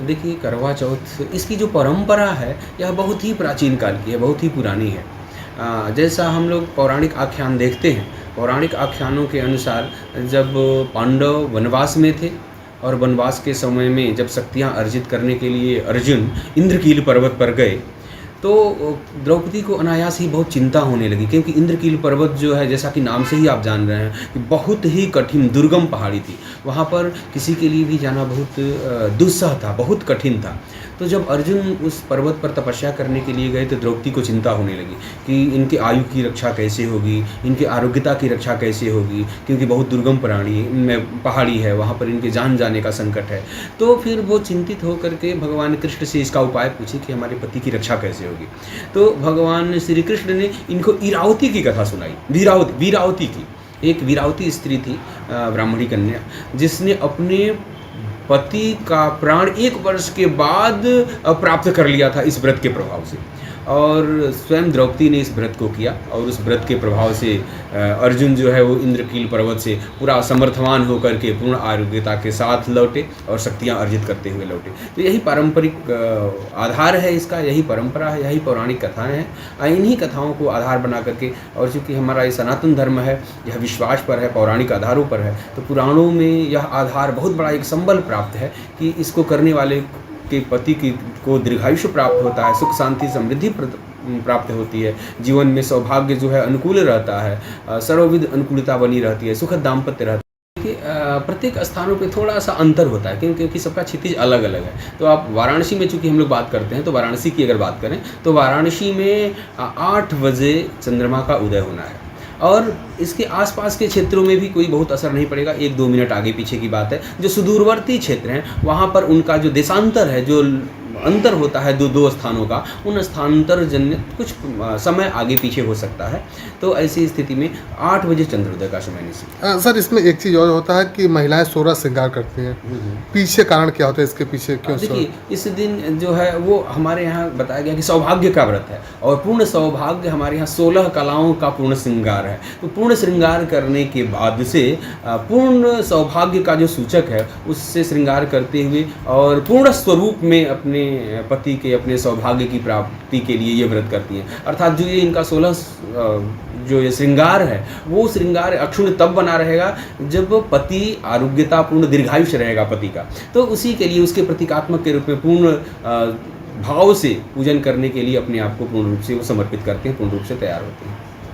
देखिए, करवा चौथ इसकी जो परंपरा है यह बहुत ही प्राचीन काल की है, बहुत ही पुरानी है। जैसा हम लोग पौराणिक आख्यान देखते हैं, पौराणिक आख्यानों के अनुसार जब पांडव वनवास में थे और वनवास के समय में जब शक्तियाँ अर्जित करने के लिए अर्जुन इंद्रकील पर्वत पर गए, तो द्रौपदी को अनायास ही बहुत चिंता होने लगी, क्योंकि इंद्रकील पर्वत जो है, जैसा कि नाम से ही आप जान रहे हैं कि बहुत ही कठिन दुर्गम पहाड़ी थी। वहाँ पर किसी के लिए भी जाना बहुत दुस्सह था, बहुत कठिन था। तो जब अर्जुन उस पर्वत पर तपस्या करने के लिए गए तो द्रौपदी को चिंता होने लगी कि इनके आयु की रक्षा कैसे होगी, इनके आरोग्यता की रक्षा कैसे होगी, क्योंकि बहुत दुर्गम प्राणी में पहाड़ी है, वहाँ पर इनके जान जाने का संकट है। तो फिर वो चिंतित होकर के भगवान कृष्ण से इसका उपाय पूछे कि हमारे पति की रक्षा कैसे होगी। तो भगवान श्री कृष्ण ने इनको इरावती की कथा सुनाई। वीरावती की, एक वीरावती स्त्री थी, ब्राह्मणी कन्या, जिसने अपने पति का प्राण 1 वर्ष के बाद प्राप्त कर लिया था इस व्रत के प्रभाव से। और स्वयं द्रौपदी ने इस व्रत को किया और उस व्रत के प्रभाव से अर्जुन जो है वो इंद्रकील पर्वत से पूरा समर्थवान होकर के पूर्ण आरोग्यता के साथ लौटे और शक्तियाँ अर्जित करते हुए लौटे। तो यही पारंपरिक आधार है इसका, यही परंपरा है, यही पौराणिक कथाएं हैं। इन्हीं कथाओं को आधार बना करके, और चूँकि हमारा ये सनातन धर्म है, यह विश्वास पर है, पौराणिक आधारों पर है, तो पुराणों में यह आधार बहुत बड़ा एक संबल प्राप्त है कि इसको करने वाले के पति की को दीर्घायुष्य प्राप्त होता है, सुख शांति समृद्धि प्राप्त होती है, जीवन में सौभाग्य जो है अनुकूल रहता है, सर्वविध अनुकूलता बनी रहती है, सुखद दाम्पत्य रहता है। देखिए, प्रत्येक स्थानों पे थोड़ा सा अंतर होता है, क्योंकि सबका क्षितिज अलग अलग है। तो आप वाराणसी में चूँकि हम लोग बात करते हैं, तो वाराणसी की अगर बात करें तो वाराणसी में 8 बजे चंद्रमा का उदय होना है, और इसके आसपास के क्षेत्रों में भी कोई बहुत असर नहीं पड़ेगा, 1-2 मिनट आगे पीछे की बात है। जो सुदूरवर्ती क्षेत्र हैं वहाँ पर उनका जो देशांतर है, जो अंतर होता है दो स्थानों का, उन स्थानांतर जन्य कुछ समय आगे पीछे हो सकता है। तो ऐसी स्थिति में 8 बजे चंद्रोदय का समय निश्चित। सर, इसमें एक चीज़ और होता है कि महिलाएं 16 श्रृंगार करती हैं, पीछे कारण क्या होता है, इसके पीछे क्यों? देखिए, इस दिन जो है वो हमारे यहाँ बताया गया कि सौभाग्य का व्रत है, और पूर्ण सौभाग्य हमारे यहाँ 16 कलाओं का पूर्ण श्रृंगार है। तो पूर्ण श्रृंगार करने के बाद से पूर्ण सौभाग्य का जो सूचक है उससे श्रृंगार करते हुए और पूर्ण स्वरूप में अपने पति के, अपने सौभाग्य की प्राप्ति के लिए ये व्रत करती हैं। अर्थात जो ये इनका 16 जो ये श्रृंगार है, वो श्रृंगार अक्षुण्ण तब बना रहेगा जब पति आरोग्यतापूर्ण दीर्घायुष्य रहेगा पति का। तो उसी के लिए, उसके प्रतीकात्मक के रूप में पूर्ण भाव से पूजन करने के लिए अपने आप को पूर्ण रूप से वो समर्पित करते हैं, पूर्ण रूप से तैयार होते हैं।